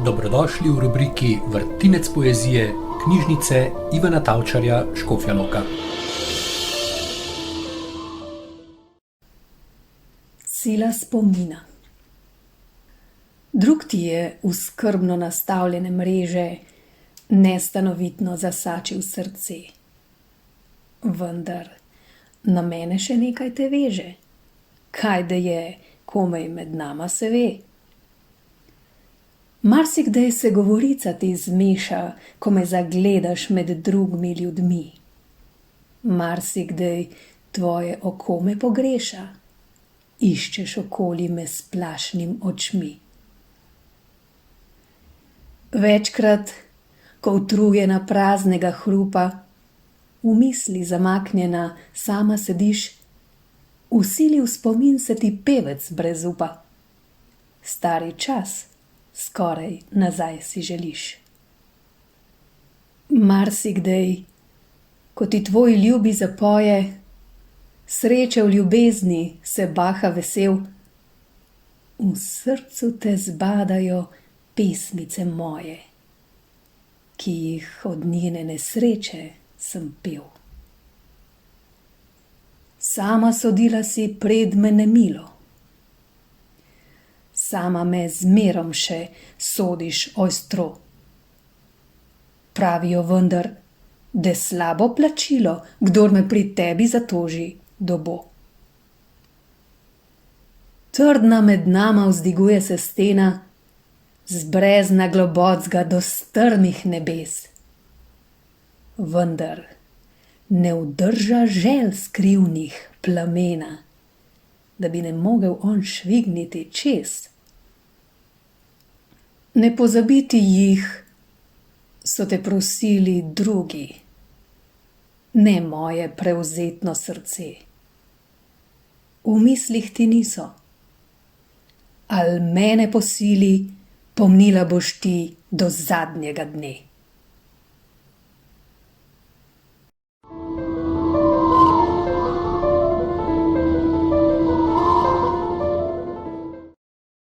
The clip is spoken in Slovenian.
Dobrodošli v rubriki Vrtinec poezije knjižnice Ivana Tavčarja Škofja Loka. Sila spomina. Drug ti je v skrbno nastavljene mreže nestanovitno zasačil srce. Vendar na mene še nekaj te veže. Kaj da je, komaj med nama se ve. Marsikdaj se govorica ti zmeša, ko me zagledaš med drugimi ljudmi. Marsikdaj tvoje oko me pogreša, iščeš okoli me s plašnim očmi. Večkrat, ko utrujena praznega hrupa, v misli zamaknjena sama sediš, vsili v spomin se ti pevec brez upa. Stari čas, skoraj nazaj si želiš. Marsikdaj, ko ti tvoj ljubi zapoje, sreče v ljubezni se baha vesel, v srcu te zbadajo pesmice moje, ki jih od njene nesreče sem pel. Sama sodila si pred me nemilo, sama me zmerom še sodiš ostro. Pravijo vendar, da slabo plačilo, kdor me pri tebi zatoži, dobo. Trdna med nama vzdiguje se stena, z brezna globocga do strmih nebes. Vendar ne vdrža želj skrivnih plamena, da bi ne mogel on švigniti čez. Ne pozabiti jih, so te prosili drugi, ne moje prevzetno srce. V mislih ti niso, al mene po sili pomnila boš ti do zadnjega dne.